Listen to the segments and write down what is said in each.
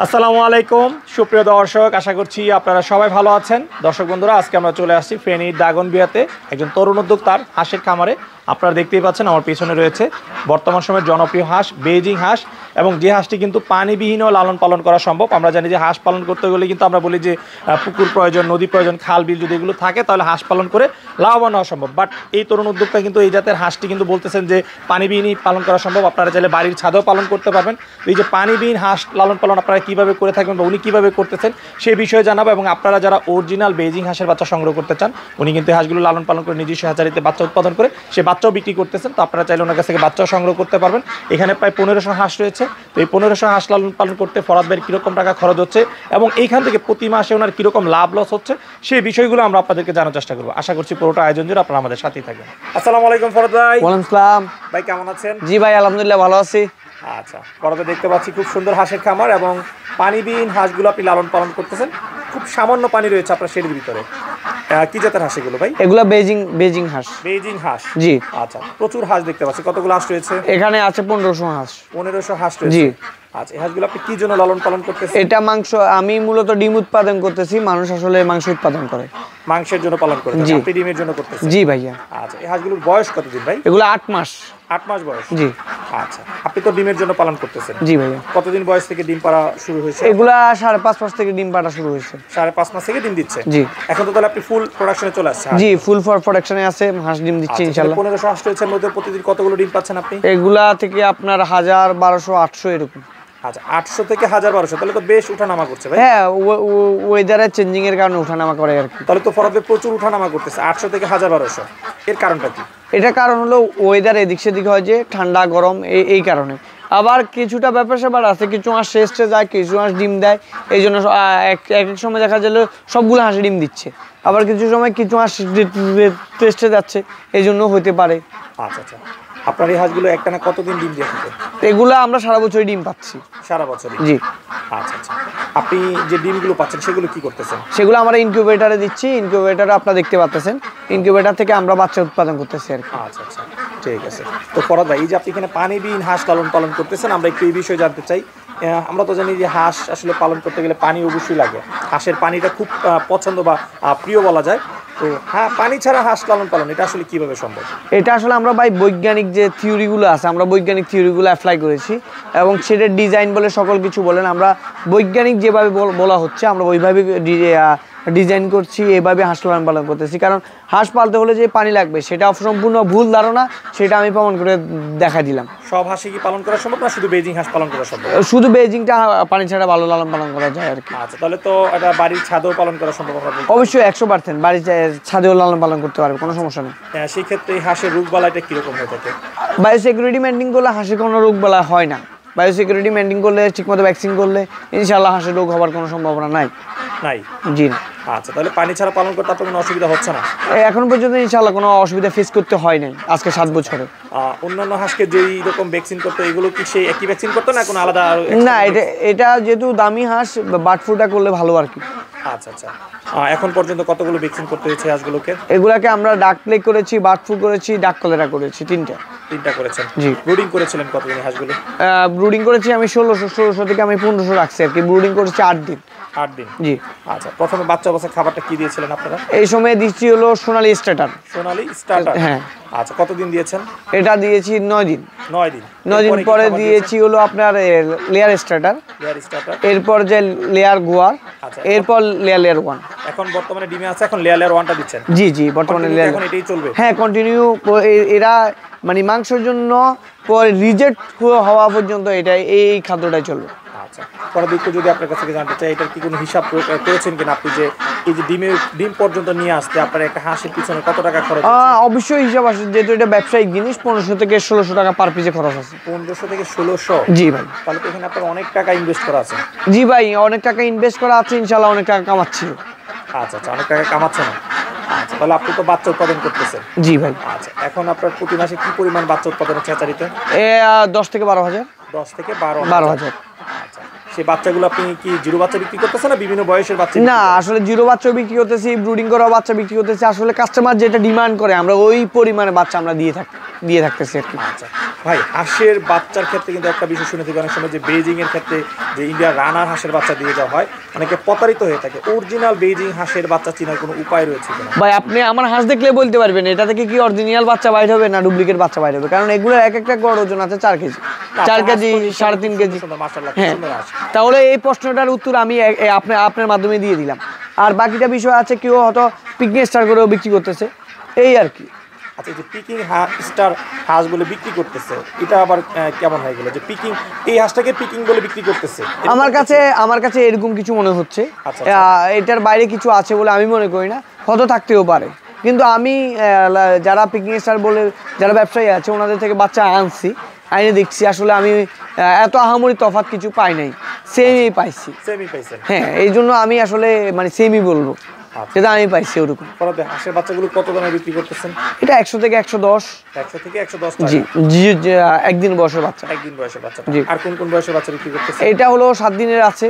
আসসালামু আলাইকুম সুপ্রিয় দর্শক, আশা করছি আপনারা সবাই ভালো আছেন। দর্শক বন্ধুরা, আজকে আমরা চলে আসছি ফেনীর দাগনবিয়াতে একজন তরুণ উদ্যোক্তার হাঁসের খামারে। আপনারা দেখতেই পাচ্ছেন আমার পিছনে রয়েছে বর্তমান সময়ের জনপ্রিয় হাঁস বেইজিং হাঁস, এবং যে হাঁসটি কিন্তু পানিবিহীনও লালন পালন করা সম্ভব। আমরা জানি যে হাঁস পালন করতে গেলে কিন্তু আমরা বলি যে পুকুর প্রয়োজন, নদী প্রয়োজন, খাল বিল যদি এগুলো থাকে তাহলে হাঁস পালন করে লাভবান হওয়া সম্ভব। বাট এই তরুণ উদ্যোক্তা কিন্তু এই জাতের হাঁসটি কিন্তু বলতেছেন যে পানিবিহীনই পালন করা সম্ভব। আপনারা চাইলে বাড়ির ছাদেও পালন করতে পারবেন। এই যে পানিবিহীন হাঁস লালন পালন আপনারা কীভাবে করে থাকবেন বা উনি কীভাবে করতেছেন সেই বিষয়ে জানাবো। এবং আপনারা যারা অরিজিনাল বেইজিং হাঁসের বাচ্চা সংগ্রহ করতে চান, উনি কিন্তু হাঁসগুলো লালন পালন করে নিজস্ব হ্যাচারিতে বাচ্চা উৎপাদন করে সে বাচ্চাও বিক্রি করতেছেন। তো আপনারা চাইলে ওনার কাছ থেকে বাচ্চাও সংগ্রহ করতে পারবেন। এখানে প্রায় 1500 হাঁস রয়েছে। তো এই 1500 হাঁস লালন পালন করতে ফরাদ ভাইয়ের কীরকম টাকা খরচ হচ্ছে এবং এইখান থেকে প্রতি মাসে ওনার কীরকম লাভ লস হচ্ছে সেই বিষয়গুলো আমরা আপনাদেরকে জানার চেষ্টা করবো। আশা করছি পুরোটা আয়োজন জুড়ে আপনারা আমাদের সাথেই থাকবেন। আসসালামু আলাইকুম ফরাদ ভাই। ওয়ালাইকুম আসসালাম। ভাই কেমন আছেন? জি ভাই, আলহামদুলিল্লাহ ভালো আছি। আচ্ছা, পরতে দেখতে পাচ্ছি খুব সুন্দর হাঁসের খামার এবং পানিবিহীন হাঁসগুলো আপনি লালন পালন করতেছেন। খুব সামান্য পানি রয়েছে আপনার শেডের ভিতরে। কি জাতের হাঁস এগুলো ভাই? এগুলো বেইজিং হাঁস। বেইজিং হাঁস, জি। আচ্ছা, প্রচুর হাঁস দেখতে পাচ্ছি। কতগুলো হাঁস রয়েছে? এখানে আছে 1500 হাঁস। 1500 হাঁস রয়েছে, জি। আচ্ছা, এই হাঁসগুলো আপনি কি জন্য লালন পালন করতেছেন? এটা মাংস, আমি মূলত ডিম উৎপাদন করতেছি। মানুষ আসলে মাংস উৎপাদন করে, মাংসের জন্য পালন করতেছেন, জি। আপনি ডিমের জন্য করতেছেন? জি ভাইয়া। আচ্ছা, এই হাঁসগুলোর বয়স কতদিন ভাই? এগুলো 8 মাস। 8 মাস বয়স, জি। আচ্ছা, আপনি তো ডিমের জন্য পালন করতেছেন? জি ভাইয়া। কতদিন বয়স থেকে ডিম পাড়া শুরু হয়েছে? এগুলা 5.5 মাস থেকে ডিম পাড়া শুরু হয়েছে। 5.5 মাস থেকে ডিম দিচ্ছে? জি। এখন তো তাহলে আপনি ফুল প্রোডাকশনে চলে আসছেন? জি, ফুল ফর প্রোডাকশনে আছে, হাঁস ডিম দিচ্ছে ইনশাআল্লাহ। 1500 হাঁস রয়েছে, মধ্যে প্রতিদিন কতগুলো ডিম পাচ্ছেন আপনি? এগুলা থেকে আপনার 1000, 1200, 800 এরকম। আচ্ছা, 800 থেকে 1200, তাহলে তো বেশ উঠানামা করছে ভাই। হ্যাঁ, ওয়েদারের চেঞ্জিং এর কারণে উঠানামা করে আর কি। তাহলে তো ফরাদে প্রচুর উঠানামা করতেছে 800 থেকে 1200, এর কারণটা কি? এটা কারণ হলো ওয়েদার এদিক সেদিক হয়, যে ঠান্ডা গরম, এই কারণে। আবার কিছুটা ব্যাপার স্যাপার আছে, কিছু হাঁস শেষে যায়, কিছু হাঁস ডিম দেয়। এই জন্য এক সময় দেখা গেল সবগুলো হাঁস ডিম দিচ্ছে, আবার কিছু সময় কিছু হাঁস টেস্টে যাচ্ছে, এই জন্য হতে পারে। আচ্ছা আচ্ছা, আপনার এই হাঁসগুলো একটানা কতদিন ডিম দিয়ে থাকে? এগুলো আমরা সারা বছরই ডিম পাচ্ছি। সারা বছরই? জি। আচ্ছা আচ্ছা, আপনি যে ডিমগুলো পাচ্ছেন সেগুলো কি করতেছেন? সেগুলো আমরা ইনকিউবেটারে দিচ্ছি। ইনকিউবেটারে আপনারা দেখতে পাচ্ছেন, ইনকিউবেটার থেকে আমরা বাচ্চা উৎপাদন করতেছি আর কি। আচ্ছা আচ্ছা, ঠিক আছে। তো ফরাদ ভাই, এই যে আপনি এখানে পানিবিহীন হাঁস লালন পালন করতেছেন, আমরা একটু এই বিষয়ে জানতে চাই। আমরা তো জানি যে হাঁস আসলে পালন করতে গেলে পানি অবশ্যই লাগে। হাঁসের পানিটা খুব পছন্দ বা প্রিয় বলা যায়। তো হ্যাঁ, পানি ছাড়া হাঁস লালন পালন এটা আসলে কিভাবে সম্ভব? এটা আসলে আমরা ভাই বৈজ্ঞানিক যে থিওরিগুলো আছে, আমরা বৈজ্ঞানিক থিওরিগুলো অ্যাপ্লাই করেছি, এবং সেটার ডিজাইন বলে সকল কিছু বলেন, আমরা বৈজ্ঞানিক যেভাবে বলা হচ্ছে আমরা ওইভাবে ডিজাইন করছি, এভাবে হাঁস লালন পালন করতেছি। কারণ হাঁস পালতে হলে যে পানি লাগবে সেটা সম্পূর্ণ ভুল ধারণা, সেটা আমি প্রমাণ করে দেখা দিলাম। সব হাঁসই কি পালন করা সম্ভব না শুধু বেইজিং হাঁস পালন করা সম্ভব? শুধু বেইজিংটা পানি ছাড়া ভালো লালন পালন করা যায় আর কি। আচ্ছা, তাহলে তো এটা বাড়ির ছাদেও পালন করা সম্ভব? অবশ্যই 100% বাড়ির ছাদেও লালন পালন করতে পারবে, কোনো সমস্যা নেই। হ্যাঁ, সেই ক্ষেত্রে এই হাঁসের রোগবালাইটা কিরকম হয়ে থাকে? বায়োসিকিউরিটি মেনটেন করলে হাঁসের কোনো রোগবালা হয় না। বায়োসিকিউরিটি মেনটেন করলে, ঠিকমতো ভ্যাকসিন করলে ইনশাআল্লাহ হাঁসের রোগ হওয়ার কোনো সম্ভাবনা নাই। নাই? জি না। আচ্ছা, তাহলে পানি ছাড়া পালন করতে আপনার কোনো অসুবিধা হচ্ছে না? এখন পর্যন্ত ইনশাআল্লাহ কোনো অসুবিধা ফেস করতে হয় নাই আজকে 7 বছরে। অন্যান্য হাঁসকে যেই রকম ভ্যাকসিন করতে, এগুলো কি সেই একই ভ্যাকসিন করতে না কোনো আলাদা? না, এটা যেহেতু দামি হাঁস, বার্ড ফ্লুটা করলে ভালো আর কি। আচ্ছা আচ্ছা, এখন পর্যন্ত কতগুলো ভ্যাকসিন করতে হয়েছে হাঁসগুলোকে? এগুলাকে আমরা ডাক প্লেগ করেছি, বার্ড ফ্লু করেছি, ডাক কলেরা করেছি, 3টা করেছেন? জি। ব্রুডিং করেছিলেন কতদিন হাঁসগুলো? ব্রুডিং করেছি আমি 1600 থেকে আমি 1500 রাখছি আর কি। ব্রুডিং করেছি 8 দিন। 8 দিন? জি। আচ্ছা, প্রথমে বাচ্চা অবস্থায় খাবারটা কি দিয়েছিলেন আপনারা? এই সময় দিচ্ছি হলো সোনালি স্টার্টার। সোনালি স্টার্টার? হ্যাঁ। আচ্ছা, কতদিন দিয়েছেন? এটা দিয়েছি 9 দিন। 9 দিন? 9 দিন পরে দিয়েছি হলো আপনার লেয়ার স্টার্টার, এরপর যে লেয়ার গোয়ার, এরপর লেয়ার 1। এখন বর্তমানে ডিমে আছে, এখন লেয়ার 1টা দিচ্ছেন? জি জি, বর্তমানে লেয়ার এখন এটাই চলবে? হ্যাঁ, কন্টিনিউ। এরা মানে মাংসের জন্য রিজেক্ট হওয়া পর্যন্ত এটা এই খাদ্যটাই চলবে। আচ্ছা, পরে দিকটা যদি আপনার কাছ থেকে জানতে চাই, এটার কি কোনো হিসাব করেছেন কিনা আপনি, যে এই যে ডিম পর্যন্ত নিয়ে আসতে আপনার একটা হাঁসের পিছনে কত টাকা খরচ? অবশ্যই হিসাব আছে, যেহেতু এটা ব্যবসায়িক জিনিস। 1500 থেকে 1600 টাকা পার পিসে খরচ আছে। 1500 থেকে 1600? জি ভাই। তাহলে তো এখানে আপনার অনেক টাকা ইনভেস্ট করা আছে? জি ভাই, অনেক টাকা ইনভেস্ট করা আছে, ইনশাআল্লাহ অনেক টাকা কামাচ্ছি। আচ্ছা আচ্ছা, অনেক টাকা কামাচ্ছেন? আচ্ছা, তাহলে আপনি তো বাচ্চা উৎপাদন করতেছেন? জি ভাই। আচ্ছা, এখন আপনার প্রতি মাসে কি পরিমাণ বাচ্চা উৎপাদন হচ্ছে হ্যাচারিতে? 10 থেকে 12 হাজার। 10 থেকে 12 হাজার? আচ্ছা, সেই বাচ্চাগুলো আপনি কি জিরো বাচ্চা বিক্রি করতেছেন না বিভিন্ন বয়সের বাচ্চা? না, আসলে জিরো বাচ্চা বিক্রি করতেছি, ব্রুডিং করা বাচ্চা বিক্রি করতেছি। আসলে কাস্টমার যেটা ডিমান্ড করে আমরা ওই পরিমাণে বাচ্চা আমরা দিয়ে থাকতেছি আর কি। আচ্ছা ভাই, হাঁসের বাচ্চার ক্ষেত্রে কিন্তু একটা বিষয় শুনে থাকি অনেক সময় যে বেইজিং এর ক্ষেত্রে যে ইন্ডিয়ার রানার হাঁসের বাচ্চা দিয়ে যাওয়া হয়, অনেকে প্রতারিত হয়ে থাকে। অরিজিনাল বেইজিং হাঁসের বাচ্চা চেনার কোনো উপায় রয়েছে কিনা? ভাই আপনি আমার হাঁস দেখলে বলতে পারবেন এটা থেকে কি অরিজিনাল বাচ্চা বাইর হবে না ডুপ্লিকেট বাচ্চা বাইর হবে, কারণ এগুলো এক একটা গড় ওজন আছে 4 কেজি, 4 কেজি, 3.5 কেজি। হ্যাঁ, তাহলে এই প্রশ্নটার উত্তর আমি আপনার মাধ্যমে দিয়ে দিলাম। আর বাকিটা বিষয় আছে, কেউ হয়তো পিকনিক স্টার করেও বিক্রি করতেছে, এই আর কি। আচ্ছা, যে পিকিং স্টার হাঁস বলে বিক্রি করতেছে, এটা আবার কেমন হয়ে গেল যে পিকিং, এই হাঁসটাকে পিকিং বলে বিক্রি করতেছে? আমার কাছে এরকম কিছু মনে হচ্ছে। আচ্ছা, এটার বাইরে কিছু আছে বলে আমি মনে করি না, হয়তো থাকতেও পারে। কিন্তু আমি যারা পিকনিক স্টার বলে যারা ব্যবসায়ী আছে ওনাদের থেকে বাচ্চা আনছি, আইনে দেখছি আসলে আমি এত আহামরি তফাৎ কিছু পাই নাই, সেমই পাইছি। হ্যাঁ, এই জন্য আমি আসলে মানে সেমই বলবো, যেটা আমি পাইছি ওরকম। হাঁসের বাচ্চাগুলো কত দামে বিক্রি করতেছেন? এটা 100 থেকে 110। 100 থেকে 110 জি জি, একদিন বয়সের বাচ্চা। একদিন বয়সের বাচ্চা। জি। আর কোন কোন বয়সের বাচ্চা বিক্রি করতেছেন? এটা হলো 7 দিনের আছে,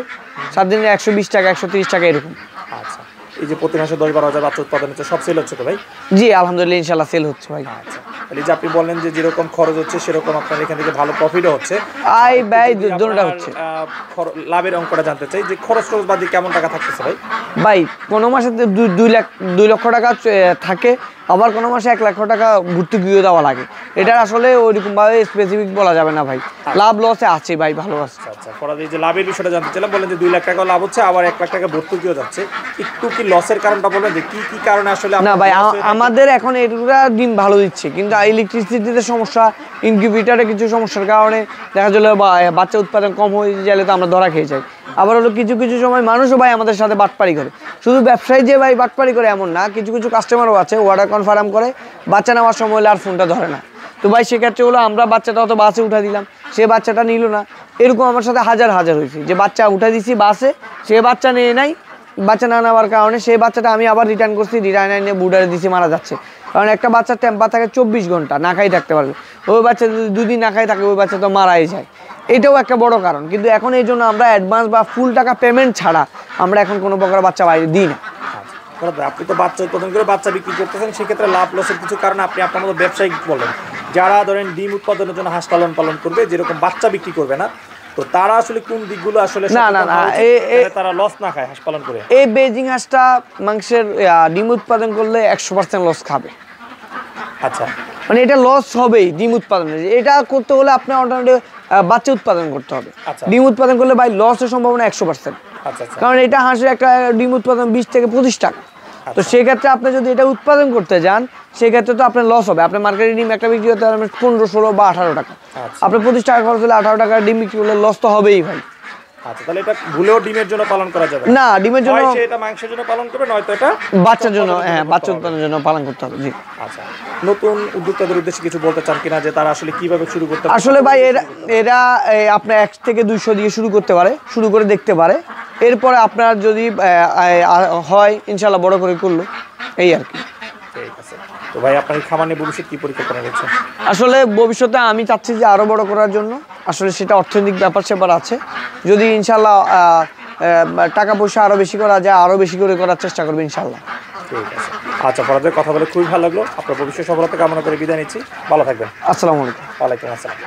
7 দিনের 120 টাকা, 130 টাকা এরকম। আচ্ছা, এই যে প্রতি মাসে 10-12 হাজার বাচ্চা উৎপাদন হচ্ছে, সব সেল হচ্ছে তো ভাই? জি আলহামদুলিল্লাহ, ইনশাআল্লাহ সেল হচ্ছে ভাই। আচ্ছা, তাহলে যে আপনি বললেন যে যেরকম খরচ হচ্ছে সেরকম আপনার এখান থেকে ভালো প্রফিটও হচ্ছে, আয় ব্যয় দুটোটা হচ্ছে। লাভের অঙ্কটা জানতে চাই যে খরচ বাদ দিয়ে কেমন টাকা থাকতেছে ভাই? ভাই কোনো মাসে 2 লক্ষ টাকা থাকে, আবার কোনো মাসে 1 লক্ষ টাকা ভর্তুকিও দেওয়া লাগে। এটা আসলে ওইরকম ভাবে স্পেসিফিক বলা যাবে না ভাই, লাভ লসে আছে ভাই, ভালো আছে। আচ্ছা, এই যে লাভের বিষয়টা জানতে চাইলাম, বলেন যে 2 লাখ টাকা লাভ হচ্ছে, আবার 1 লাখ টাকা ভর্তুকিও যাচ্ছে, একটু কি লসের কারণটা বলবেন যে কি কারণে আসলে? না ভাই, আমাদের এখন এগুলা ডিম ভালো দিচ্ছে, কিন্তু ইলেকট্রিসিটিতে সমস্যা, ইনকিউবেটরে কিছু সমস্যার কারণে দেখা গেল বাচ্চা উৎপাদন কম হয়ে গেলে তো আমরা ধরা খেয়ে যাই। আবার হলো কিছু কিছু সময় মানুষও ভাই আমাদের সাথে বাটপারি করে, শুধু ব্যবসায়ী যে ভাই বাটপারি করে এমন না, কিছু কিছু কাস্টমারও আছে ওয়াটার কনফার্ম করে, বাচ্চা নেওয়ার সময় হলে আর ফোনটা ধরে না। তো ভাই সেক্ষেত্রে হলো আমরা বাচ্চাটা হয়তো বাসে উঠা দিলাম, সে বাচ্চাটা নিল না। এরকম আমার সাথে হাজার হয়েছে যে বাচ্চা উঠা দিছি বাসে, সে বাচ্চা নিয়ে নাই, বাচ্চা না নেওয়ার কারণে সেই বাচ্চাটা আমি আবার রিটার্ন করছি, রিটার্ন এনে বুডারে দিছি, মারা যাচ্ছে। কারণ একটা বাচ্চার টেম্পার থাকে 24 ঘন্টা, না খাই থাকতে পারবে। ওই বাচ্চা যদি 2 দিন না খাই থাকে ওই বাচ্চা তো মারাই যায়, এটাও একটা বড় কারণ। কিন্তু এখন এই জন্য আমরা অ্যাডভান্স বা ফুল টাকা পেমেন্ট ছাড়া আমরা এখন কোনো প্রকার বাচ্চা বাইরে দিই না। আপনি তো বাচ্চা উৎপাদন করে বাচ্চা বিক্রি করতেছেন, সেক্ষেত্রে লাভ লসের কিছু কারণ আপনি আপনার মতো ব্যবসায়িক বলেন, যারা ধরেন ডিম উৎপাদনের জন্য হাঁস পালন করবে, যেরকম বাচ্চা বিক্রি করবে না, তো তারা আসলে কোন দিকগুলো আসলে তারা লস না খায় হাঁস পালন করে? এই বেজিং হাঁসটা মাংসের ডিম উৎপাদন করলে 100% লস খাবে। আচ্ছা, মানে এটা লস হবেই ডিম উৎপাদনে। এটা করতে হলে আপনার অল্টারনেটিভ বাচ্চা উৎপাদন করতে হবে। ডিম উৎপাদন করলে ভাই লসের সম্ভাবনা 100%। কারণ এটা হাঁসের একটা ডিম উৎপাদন 20 থেকে 25 টাকা। তো সেক্ষেত্রে আপনি যদি এটা উৎপাদন করতে যান সেক্ষেত্রে তো আপনার লস হবে। আপনার মার্কেটে ডিম একটা বিক্রি করতে হবে 15, 16 বা 18 টাকা। আপনি 25 টাকা খরচ হলে 18 টাকার ডিম বিক্রি করলে লস তো হবেই ভাই। আচ্ছা, তাহলে এটা ভুলেও ডিমের জন্য পালন করা যাবে না? ডিমের জন্য এটা মাংসের জন্য পালন করবে, নয়তো এটা বাচ্চার জন্য, হ্যাঁ বাচ্চা উৎপাদনের জন্য পালন করতে হবে। জি। আচ্ছা, নতুন উদ্যোক্তাদের উদ্দেশ্যে কিছু বলতে চান কিনা, যে তারা আসলে কিভাবে শুরু করতে পারে? আসলে ভাই এরা আপনার 1 থেকে 200 দিয়ে শুরু করতে পারে, শুরু করে দেখতে পারে। এরপরে আপনার যদি হয় ইনশাআল্লাহ বড় করে করলো, এই আর কি। ঠিক আছে। তো ভাই আপনার এই খামার নিয়ে ভবিষ্যৎ কি পরিকল্পনা রয়েছে? আসলে ভবিষ্যতে আমি চাচ্ছি যে আরো বড় করার জন্য। আসলে সেটা অর্থনৈতিক ব্যাপার স্যাপার আছে, যদি ইনশাআল্লাহ টাকা পয়সা আরো বেশি করা যায়, আরো বেশি করে করার চেষ্টা করবে ইনশাআল্লাহ। ঠিক আছে। আচ্ছা, পরে কথা বলে খুবই ভালো লাগলো। আপনার ভবিষ্যৎ সফলতা কামনা করে বিদায় নিচ্ছি, ভালো থাকবেন। আসসালামু আলাইকুম। ওয়ালাইকুম আসসালাম।